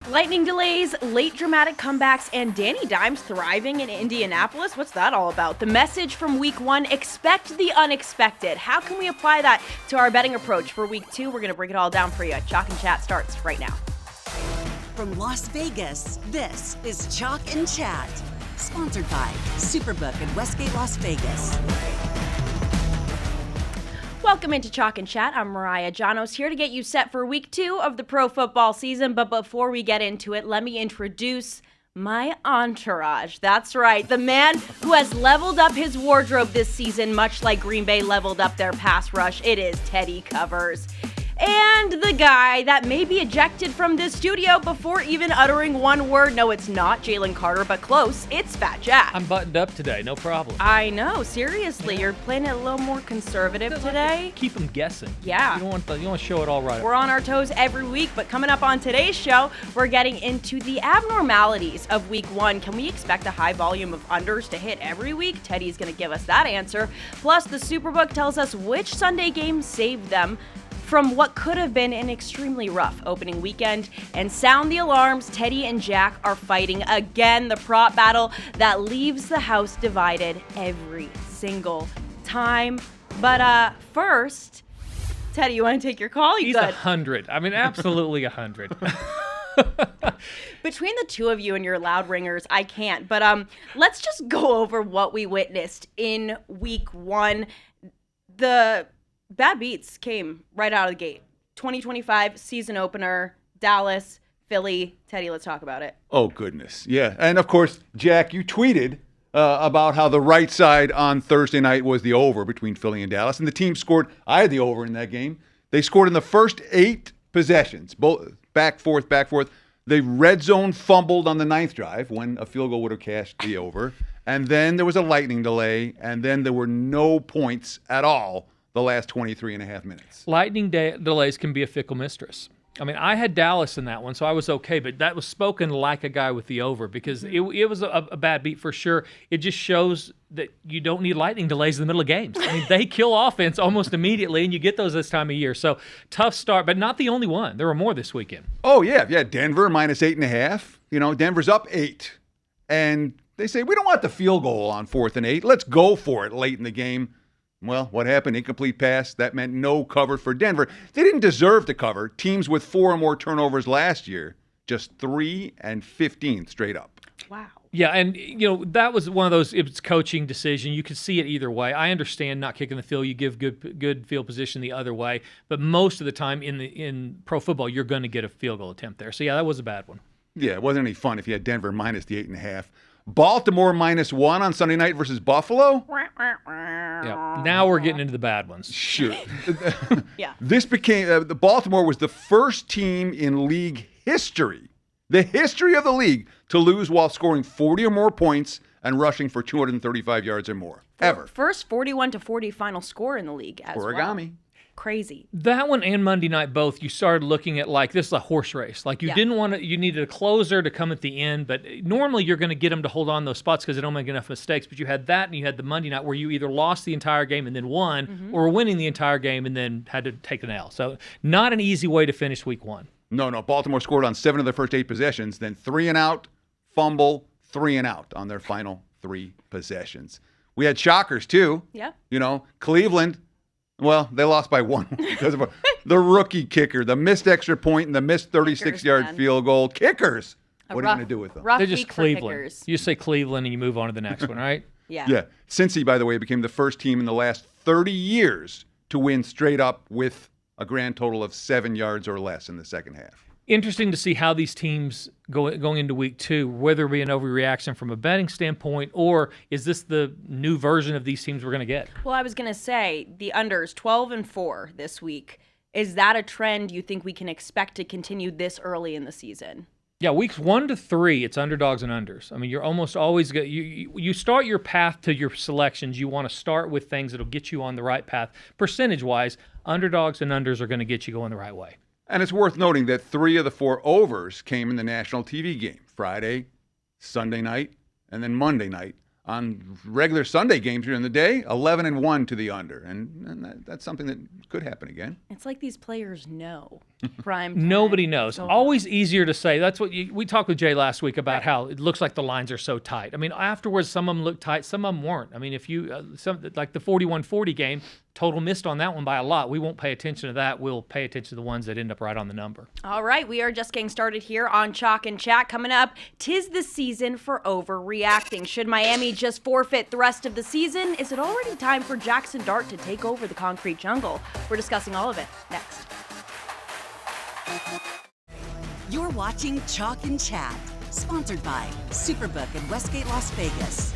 Lightning delays, late dramatic comebacks, and Danny Dimes thriving in Indianapolis? What's that all about? The message from week 1, expect the unexpected. How can we apply that to our betting approach for week 2? We're going to break it all down for you. Chalk and Chat starts right now. From Las Vegas, this is Chalk and Chat. Sponsored by Superbook and Westgate Las Vegas. Welcome into Chalk and Chat. I'm Mariah Janos, here to get you set for week 2 of the pro football season. But before we get into it, let me introduce my entourage. That's right, the man who has leveled up his wardrobe this season, much like Green Bay leveled up their pass rush. It is Teddy Covers. And the guy that may be ejected from this studio before even uttering one word. No, it's not Jalen Carter, but close. It's Fat Jack. I'm buttoned up today, no problem. I know, seriously. You're playing it a little more conservative today. Keep them guessing. Yeah. You don't want to show it all right. We're on our toes every week, but coming up on today's show, we're getting into the abnormalities of week 1. Can we expect a high volume of unders to hit every week? Teddy's going to give us that answer. Plus, the Superbook tells us which Sunday games saved them from what could have been an extremely rough opening weekend. And sound the alarms, Teddy and Jack are fighting again, the prop battle that leaves the house divided every single time. But first, Teddy, you want to take your call? He's 100. I mean, absolutely 100. Between the two of you and your loud ringers, I can't. But let's just go over what we witnessed in week 1. The bad beats came right out of the gate. 2025 season opener, Dallas, Philly. Teddy, let's talk about it. Oh, goodness. Yeah. And, of course, Jack, you tweeted about how the right side on Thursday night was the over between Philly and Dallas. And the team scored. I had the over in that game. They scored in the first 8 possessions, both back, forth. They red zone fumbled on the 9th drive when a field goal would have cashed the over. And then there was a lightning delay. And then there were no points at all the last 23 and a half minutes. Lightning delays can be a fickle mistress. I mean, I had Dallas in that one, so I was okay, but that was spoken like a guy with the over because it was a bad beat for sure. It just shows that you don't need lightning delays in the middle of games. I mean, they kill offense almost immediately, and you get those this time of year. So, tough start, but not the only one. There were more this weekend. Oh, yeah. Denver minus 8.5. Denver's up 8. And they say, we don't want the field goal on 4th and 8. Let's go for it late in the game. Well, what happened? Incomplete pass. That meant no cover for Denver. They didn't deserve to cover. Teams with 4 or more turnovers last year, just 3 and 15 straight up. Wow. Yeah, and, that was one of those, it's coaching decision. You could see it either way. I understand not kicking the field. You give good field position the other way. But most of the time in pro football, you're going to get a field goal attempt there. So, yeah, that was a bad one. Yeah, it wasn't any fun if you had Denver minus the 8.5. Baltimore minus 1 on Sunday night versus Buffalo. Yeah. Now we're getting into the bad ones. Shoot. Yeah. This became the Baltimore was the first team in league history, the history of the league, to lose while scoring 40 or more points and rushing for 235 yards or more. Ever. First 41-40 final score in the league as Origami. well. Crazy. That one and Monday night both, you started looking at like this is a horse race. Like you didn't want to, you needed a closer to come at the end, but normally you're going to get them to hold on those spots because they don't make enough mistakes. But you had that and you had the Monday night where you either lost the entire game and then won or were winning the entire game and then had to take an L. So not an easy way to finish week 1. No. Baltimore scored on 7 of their first 8 possessions, then 3 and out, fumble, 3 and out on their final 3 possessions. We had shockers too. Yeah. Cleveland. Well, they lost by 1 because of the rookie kicker, the missed extra point, and the missed 36-yard field goal. Kickers. What are you going to do with them? Rough They're just week for Cleveland. kickers. You say Cleveland and you move on to the next one, right? Yeah. Cincy, by the way, became the first team in the last 30 years to win straight up with a grand total of 7 yards or less in the second half. Interesting to see how these teams going into week 2, whether it be an overreaction from a betting standpoint, or is this the new version of these teams we're going to get? Well, I was going to say the unders 12-4 this week. Is that a trend you think we can expect to continue this early in the season? Yeah, weeks 1 to 3, it's underdogs and unders. I mean, you're almost always you start your path to your selections. You want to start with things that'll get you on the right path. Percentage-wise, underdogs and unders are going to get you going the right way. And it's worth noting that 3 of the 4 overs came in the national TV game, Friday, Sunday night, and then Monday night. On regular Sunday games during the day, 11-1 to the under. And that's something that could happen again. It's like these players know. Prime time. Nobody knows. So Always easier to say. That's what we talked with Jay last week about how it looks like the lines are so tight. I mean, afterwards, some of them looked tight, some of them weren't. I mean, if you like the 41-40 game, total missed on that one by a lot. We won't pay attention to that. We'll pay attention to the ones that end up right on the number. All right, we are just getting started here on Chalk and Chat. Coming up, 'tis the season for overreacting. Should Miami just forfeit the rest of the season? Is it already time for Jackson Dart to take over the concrete jungle? We're discussing all of it next. You're watching Chalk and Chat, sponsored by Superbook in Westgate, Las Vegas.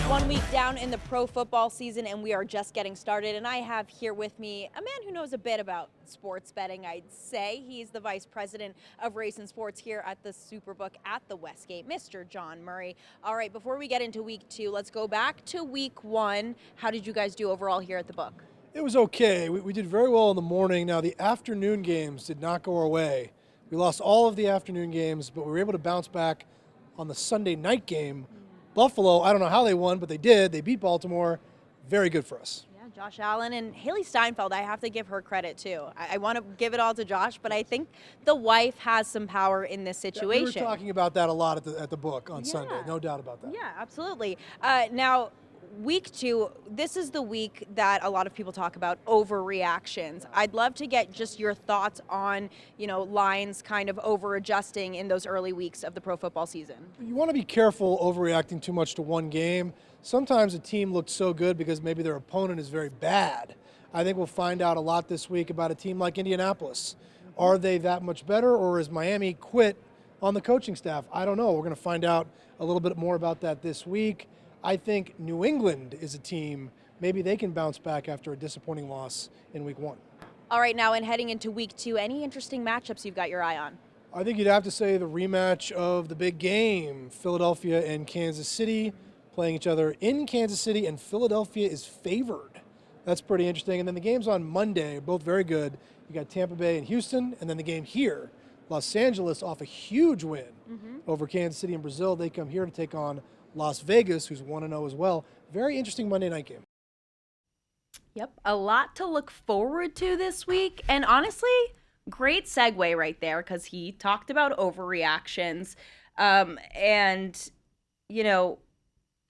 1 week down in the pro football season, and we are just getting started. And I have here with me a man who knows a bit about sports betting, I'd say. He's the vice president of Race and Sports here at the Superbook at the Westgate, Mr. John Murray. All right, before we get into week 2, let's go back to week 1. How did you guys do overall here at the book? It was okay. We did very well in the morning. Now, the afternoon games did not go our way. We lost all of the afternoon games, but we were able to bounce back on the Sunday night game. Buffalo, I don't know how they won, but they did. They beat Baltimore. Very good for us. Yeah, Josh Allen and Haley Steinfeld, I have to give her credit too. I want to give it all to Josh, but I think the wife has some power in this situation. We were talking about that a lot at the book on Sunday. No doubt about that. Yeah, absolutely. Now, week 2, this is the week that a lot of people talk about overreactions. I'd love to get just your thoughts on, lines kind of over adjusting in those early weeks of the pro football season. You want to be careful overreacting too much to one game. Sometimes a team looks so good because maybe their opponent is very bad. I think we'll find out a lot this week about a team like Indianapolis. Are they that much better, or is Miami quit on the coaching staff? I don't know. We're going to find out a little bit more about that this week. I think New England is a team, maybe they can bounce back after a disappointing loss in week 1. All right, now, and heading into week 2, any interesting matchups you've got your eye on? I think you'd have to say the rematch of the big game, Philadelphia and Kansas City playing each other in Kansas City, and Philadelphia is favored. That's pretty interesting. And then the games on Monday, both very good. You got Tampa Bay and Houston, and then the game here, Los Angeles off a huge win over Kansas City and Brazil. They come here to take on Las Vegas, who's 1-0 as well. Very interesting Monday night game. Yep, a lot to look forward to this week. And honestly, great segue right there, because he talked about overreactions.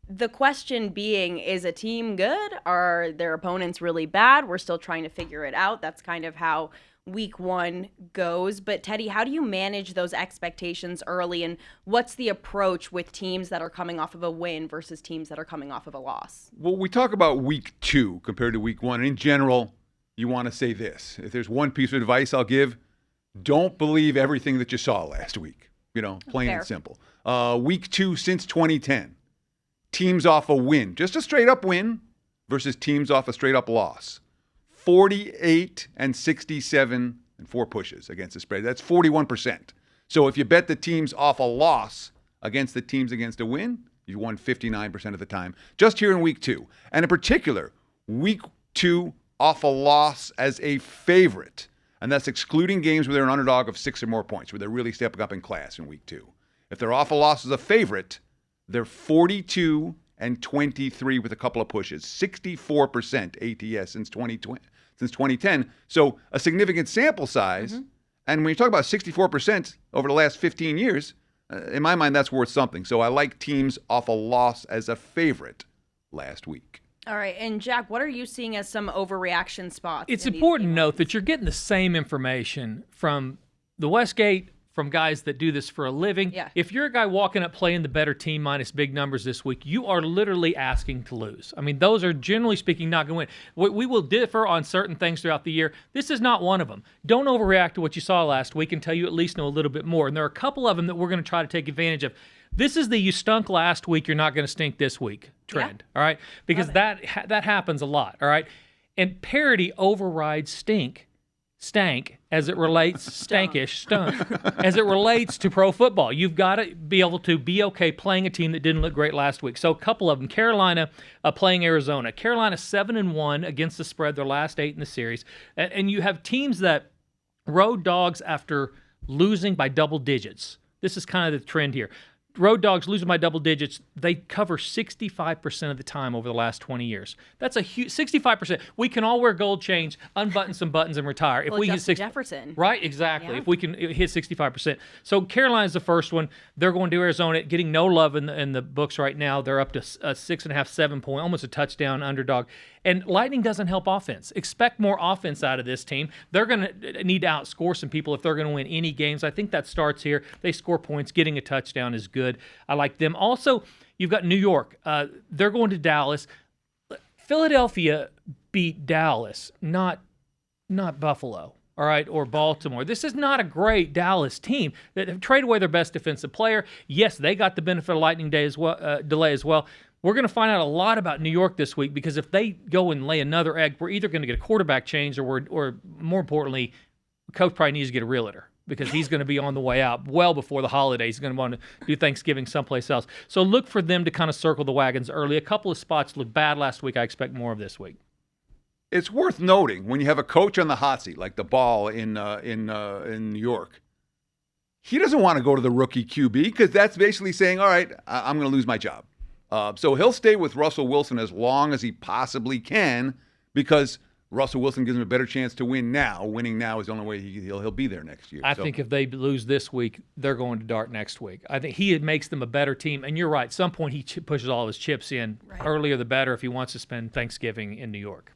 The question being, is a team good? Are their opponents really bad? We're still trying to figure it out. That's kind of how week 1 goes. But Teddy, how do you manage those expectations early, and what's the approach with teams that are coming off of a win versus teams that are coming off of a loss? Well, we talk about week 2 compared to week 1. In general, you want to say this. If there's one piece of advice I'll give, don't believe everything that you saw last week. Plain Fair. and simple. Week 2 since 2010, teams off a win, just a straight up win versus teams off a straight up loss. 48 and 67 and 4 pushes against the spread. That's 41%. So if you bet the teams off a loss against the teams against a win, you won 59% of the time, just here in week 2. And in particular, week 2 off a loss as a favorite. And that's excluding games where they're an underdog of 6 or more points, where they're really stepping up in class in week 2. If they're off a loss as a favorite, they're 42 and 23 with a couple of pushes, 64% ATS since 2010. So a significant sample size. And when you talk about 64% over the last 15 years, in my mind, that's worth something. So I like teams off a loss as a favorite last week. All right, and Jack, what are you seeing as some overreaction spots? It's important to note that you're getting the same information from the Westgate, from guys that do this for a living. Yeah. If you're a guy walking up playing the better team minus big numbers this week, you are literally asking to lose. I mean, those are generally speaking not going to win. We will differ on certain things throughout the year. This is not one of them. Don't overreact to what you saw last week until you at least know a little bit more. And there are a couple of them that we're going to try to take advantage of. This is the you stunk last week, you're not going to stink this week trend, all right? Because that happens a lot, all right? And parity overrides stank as it relates, stunk, as it relates to pro football. You've got to be able to be okay playing a team that didn't look great last week. So a couple of them, Carolina playing Arizona. Carolina 7-1 against the spread, their last 8 in the series. And you have teams that road dogs after losing by double digits. This is kind of the trend here. road dogs losing by double digits, they cover 65% of the time over the last 20 years. That's a huge 65%. We can all wear gold chains, unbutton some buttons, and retire. If Well, we hit Justin Jefferson. Right, exactly. Yeah. If we can hit 65%. So Carolina's the first one. They're going to Arizona, getting no love in the books right now. They're up to a 6.5, 7 point, almost a touchdown underdog. And Lightning doesn't help offense. Expect more offense out of this team. They're going to need to outscore some people if they're going to win any games. I think that starts here. They score points. Getting a touchdown is good. I like them. Also, you've got New York. They're going to Dallas. Philadelphia beat Dallas, not Buffalo. All right, or Baltimore. This is not a great Dallas team that have traded away their best defensive player. Yes, they got the benefit of Lightning Day as well, delay as well. We're going to find out a lot about New York this week because if they go and lay another egg, we're either going to get a quarterback change or more importantly, coach probably needs to get a realtor because he's going to be on the way out well before the holidays. He's going to want to do Thanksgiving someplace else. So look for them to kind of circle the wagons early. A couple of spots looked bad last week. I expect more of this week. It's worth noting when you have a coach on the hot seat like the Ball in New York, he doesn't want to go to the rookie QB because that's basically saying, all right, I'm going to lose my job. So he'll stay with Russell Wilson as long as he possibly can because Russell Wilson gives him a better chance to win now. Winning now is the only way he'll be there next year. I think if they lose this week, they're going to Dart next week. I think he makes them a better team. And you're right. At some point, he pushes all his chips in. Right. Earlier, the better if he wants to spend Thanksgiving in New York.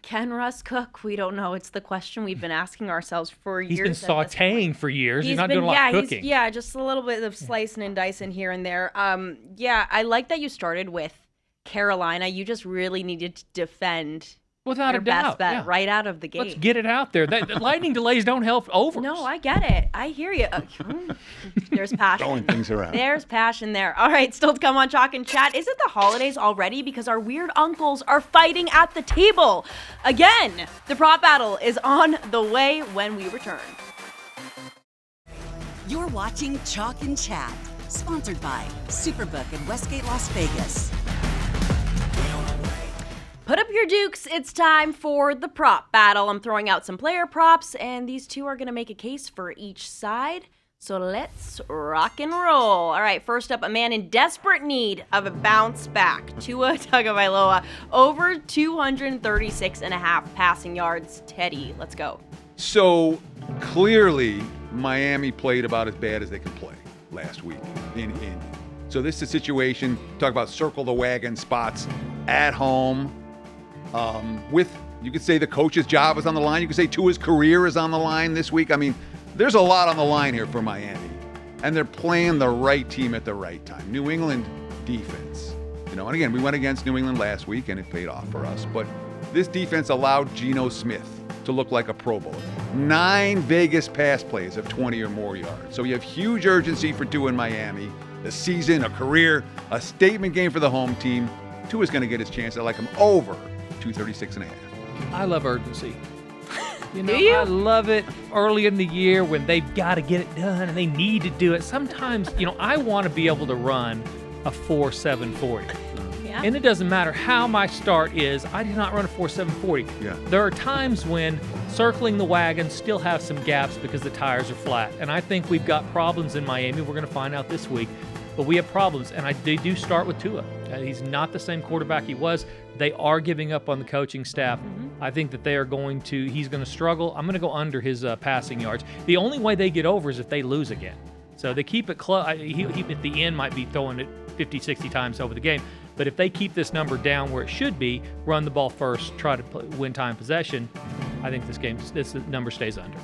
Can Russ cook? We don't know. It's the question we've been asking ourselves for years. He's been sautéing for years. He's not doing a lot of cooking. Just a little bit of slicing and dicing here and there. I like that you started with Carolina. You just really needed to defend without your a doubt, best bet right out of the gate. Let's get it out there. The lightning delays don't help overs. No, I get it. I hear you. There's passion. Throwing things around. There's passion there. All right, still to come on Chalk and Chat. Is it the holidays already? Because our weird uncles are fighting at the table. Again, the prop battle is on the way when we return. You're watching Chalk and Chat, sponsored by Superbook in Westgate, Las Vegas. Put up your dukes. It's time for the prop battle. I'm throwing out some player props, and these two are going to make a case for each side. So let's rock and roll. All right, first up, a man in desperate need of a bounce back. Tua Tagovailoa, over 236.5 passing yards. Teddy, let's go. So clearly, Miami played about as bad as they could play last week in Indy. So this is a situation, talk about circle the wagon spots at home. You could say the coach's job is on the line. You could say Tua's career is on the line this week. I mean, there's a lot on the line here for Miami. And they're playing the right team at the right time. New England defense. And again, we went against New England last week, and it paid off for us. But this defense allowed Geno Smith to look like a Pro Bowler. 9 Vegas pass plays of 20 or more yards. So you have huge urgency for Tua in Miami. A season, a career, a statement game for the home team. Tua's going to get his chance. I like him over 236.5. I love urgency. Do you? I love it early in the year when they've got to get it done and they need to do it. Sometimes, I want to be able to run a 4.740. Yeah. And it doesn't matter how my start is, I do not run a 4.740. Yeah. There are times when circling the wagon still have some gaps because the tires are flat. And I think we've got problems in Miami. We're going to find out this week. But we have problems, and they do start with Tua. He's not the same quarterback he was. They are giving up on the coaching staff. Mm-hmm. I think that he's going to struggle. I'm going to go under his passing yards. The only way they get over is if they lose again. So they keep it close. He at the end might be throwing it 50, 60 times over the game. But if they keep this number down where it should be, run the ball first, try to win time possession, I think this number stays under.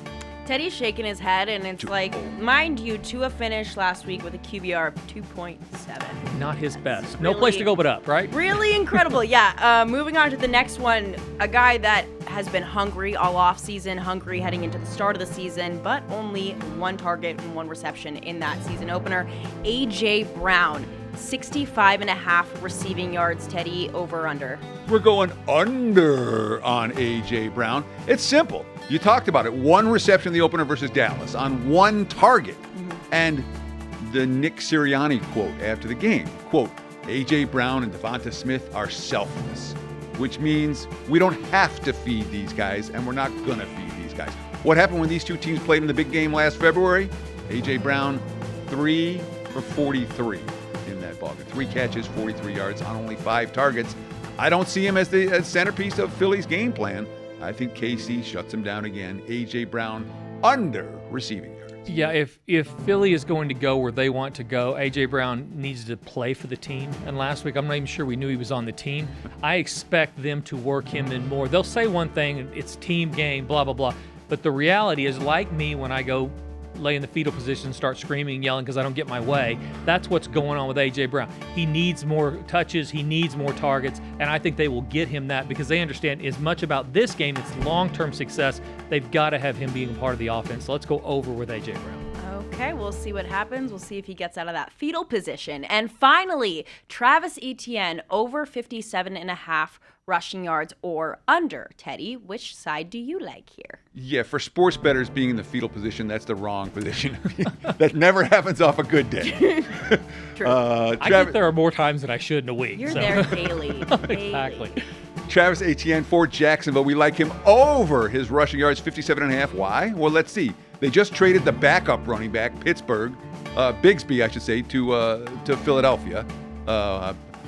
Teddy's shaking his head, and it's like, mind you, Tua finished last week with a QBR of 2.7. Not his best. No place to go but up, right? Really incredible, yeah. Moving on to the next one, a guy that has been hungry all offseason, hungry heading into the start of the season, but only 1 target and 1 reception in that season opener. A.J. Brown, 65.5 receiving yards. Teddy, over, under? We're going under on A.J. Brown. It's simple. You talked about it. 1 reception in the opener versus Dallas on 1 target. Mm-hmm. And the Nick Sirianni quote after the game, quote, A.J. Brown and Devonta Smith are selfless, which means we don't have to feed these guys, and we're not going to feed these guys. What happened when these two teams played in the big game last February? A.J. Brown, 3 for 43 in that ballgame. 3 catches, 43 yards on only 5 targets. I don't see him as the centerpiece of Philly's game plan. I think KC shuts him down again. A.J. Brown under receiving yards. Yeah, if Philly is going to go where they want to go, A.J. Brown needs to play for the team. And last week, I'm not even sure we knew he was on the team. I expect them to work him in more. They'll say one thing, it's team game, blah, blah, blah. But the reality is, like me, when I go lay in the fetal position, start screaming, yelling because I don't get my way, that's what's going on with A.J. Brown. He needs more touches. He needs more targets. And I think they will get him that because they understand as much about this game, it's long-term success. They've got to have him being a part of the offense. So let's go over with A.J. Brown. Okay, we'll see what happens. We'll see if he gets out of that fetal position. And finally, Travis Etienne over 57.5 rushing yards or under. Teddy, which side do you like here? Yeah, for sports bettors, being in the fetal position, that's the wrong position. That never happens off a good day. True. I think there are more times than I should in a week. You're so. there daily. Exactly. Travis Etienne for Jacksonville. We like him over his rushing yards, 57.5. Why? Well, let's see. They just traded the backup running back, Pittsburgh, Bigsby, I should say, to Philadelphia.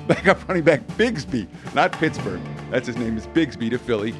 Backup running back Bigsby, not Pittsburgh. That's his name, is Bigsby to Philly.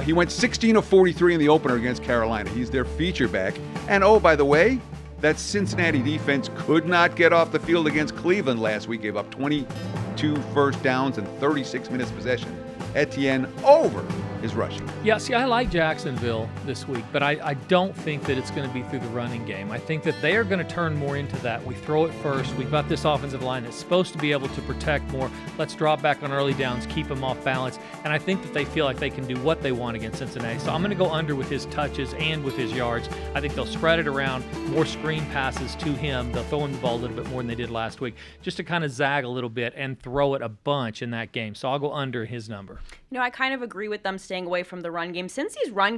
He went 16 of 43 in the opener against Carolina. He's their feature back. And oh, by the way, that Cincinnati defense could not get off the field against Cleveland last week. Gave up 22 first downs and 36 minutes possession. Etienne over his rushing. Yeah, see, I like Jacksonville this week, but I don't think that it's going to be through the running game. I think that they are going to turn more into that. We throw it first. We've got this offensive line that's supposed to be able to protect more. Let's drop back on early downs, keep them off balance. And I think that they feel like they can do what they want against Cincinnati. So I'm going to go under with his touches and with his yards. I think they'll spread it around, more screen passes to him. They'll throw him the ball a little bit more than they did last week, just to kind of zag a little bit and throw it a bunch in that game. So I'll go under his number. You know, I kind of agree with them staying away from the run game. Cincy's run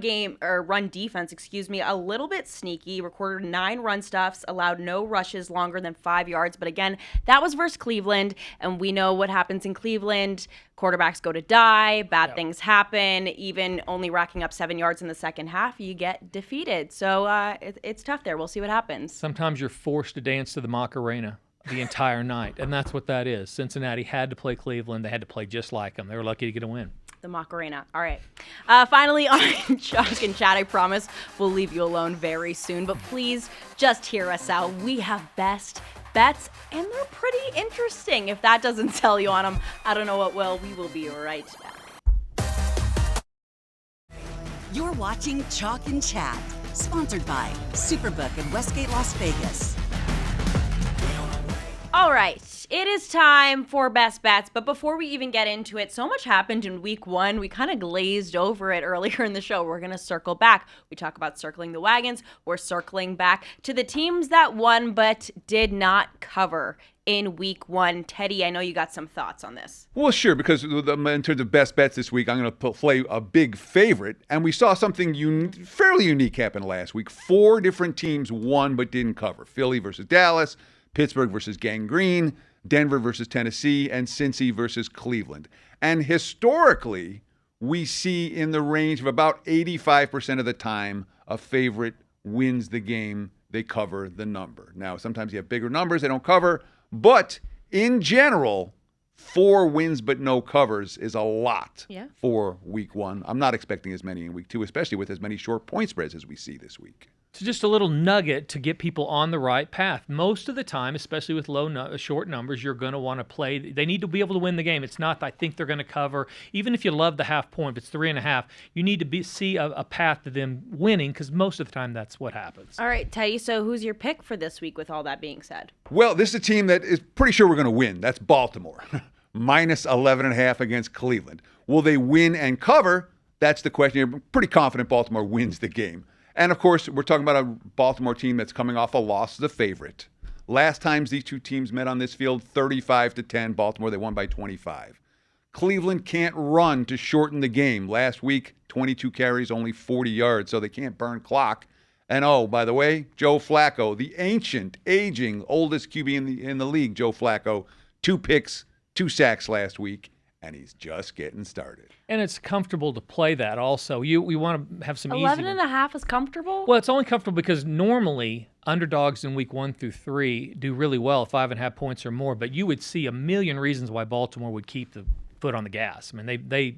defense, a little bit sneaky. Recorded 9 run stuffs, allowed no rushes longer than 5 yards. But again, that was versus Cleveland, and we know what happens in Cleveland. Quarterbacks go to die, bad things happen. Even only racking up 7 yards in the second half, you get defeated. So it's tough there. We'll see what happens. Sometimes you're forced to dance to the Macarena the entire night, and that's what that is. Cincinnati had to play Cleveland. They had to play just like them. They were lucky to get a win. The Macarena. All right. Finally on Chalk and Chat, I promise we'll leave you alone very soon, but please just hear us out. We have best bets, and they're pretty interesting. If that doesn't sell you on them, I don't know what will. We will be right back. You're watching Chalk and Chat, sponsored by Superbook in Westgate, Las Vegas. All right, it is time for best bets, but before we even get into it, so much happened in week 1. We kind of glazed over it earlier in the show. We're going to circle back. We talk about circling the wagons. We're circling back to the teams that won but did not cover in week 1. Teddy, I know you got some thoughts on this. Well, sure, because in terms of best bets this week, I'm going to play a big favorite. And we saw something fairly unique happen last week. 4 different teams won but didn't cover. Philly versus Dallas, Pittsburgh versus Gang Green, Denver versus Tennessee, and Cincy versus Cleveland. And historically, we see in the range of about 85% of the time a favorite wins the game, they cover the number. Now, sometimes you have bigger numbers, they don't cover, but in general, 4 wins but no covers is a lot for week 1. I'm not expecting as many in week 2, especially with as many short point spreads as we see this week. So just a little nugget to get people on the right path. Most of the time, especially with short numbers, you're going to want to play. They need to be able to win the game. It's not, I think they're going to cover. Even if you love the half point, if it's 3.5, you need to see a path to them winning, because most of the time that's what happens. All right, Teddy, so who's your pick for this week with all that being said? Well, this is a team that is pretty sure we're going to win. That's Baltimore. Minus 11.5 against Cleveland. Will they win and cover? That's the question. You're pretty confident Baltimore wins the game. And, of course, we're talking about a Baltimore team that's coming off a loss as a favorite. Last times these two teams met on this field, 35-10. Baltimore, they won by 25. Cleveland can't run to shorten the game. Last week, 22 carries, only 40 yards, so they can't burn clock. And, oh, by the way, Joe Flacco, the ancient, aging, oldest QB in the league, Joe Flacco, 2 picks, 2 sacks last week. and he's just getting started. And it's comfortable to play that also. We want to have some 11.5 is comfortable? Well, it's only comfortable because normally underdogs in week 1 through 3 do really well at 5.5 points or more, but you would see a million reasons why Baltimore would keep the foot on the gas. I mean, they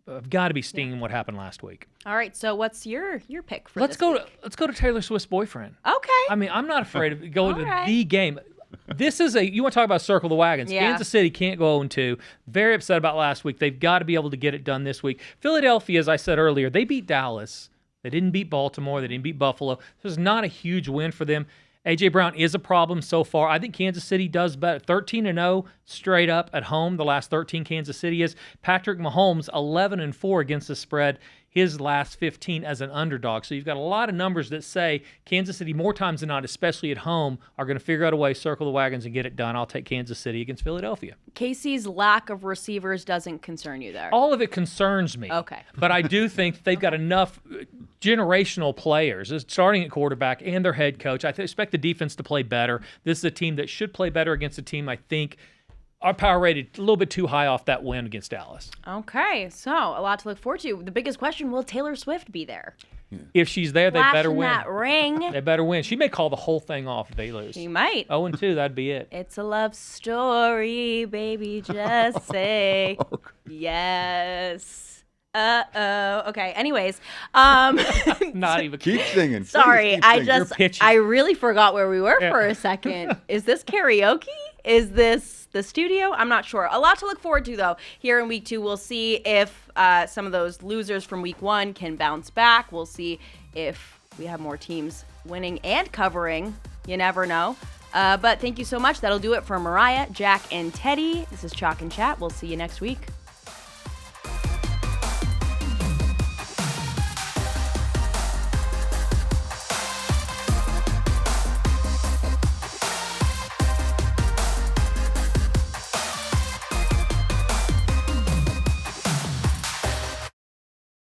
have got to be stinging what happened last week. All right, so what's your pick for Let's this go week? to Taylor Swift's boyfriend. Okay. I mean, I'm not afraid of going to right. the game. This is you want to talk about circle the wagons. Yeah. Kansas City can't go 0-2. Very upset about last week. They've got to be able to get it done this week. Philadelphia, as I said earlier, they beat Dallas. They didn't beat Baltimore. They didn't beat Buffalo. This is not a huge win for them. A.J. Brown is a problem so far. I think Kansas City does better. 13-0 straight up at home. The last 13 Kansas City is. Patrick Mahomes, 11-4 against the spread. His last 15 as an underdog. So you've got a lot of numbers that say Kansas City, more times than not, especially at home, are going to figure out a way, circle the wagons, and get it done. I'll take Kansas City against Philadelphia. Casey's lack of receivers doesn't concern you there. All of it concerns me. Okay. But I do think they've got enough generational players, starting at quarterback and their head coach. I expect the defense to play better. This is a team that should play better against a team, I think, are power rated a little bit too high off that win against Dallas. Okay, so a lot to look forward to. The biggest question, will Taylor Swift be there? If she's there, they better Flashing win. that ring. They better win. She may call the whole thing off if they lose. She might. 0-2, that'd be it. It's a love story, baby, just say yes. Uh-oh. Okay, anyways. Not even. Keep singing. Sorry, Please keep I singing. just, You're pitching. I really forgot where we were Yeah. for a second. Is this karaoke? Is this the studio? I'm not sure. A lot to look forward to, though. Here in week 2, we'll see if some of those losers from week 1 can bounce back. We'll see if we have more teams winning and covering. You never know. But thank you so much. That'll do it for Mariah, Jack, and Teddy. This is Chalk and Chat. We'll see you next week.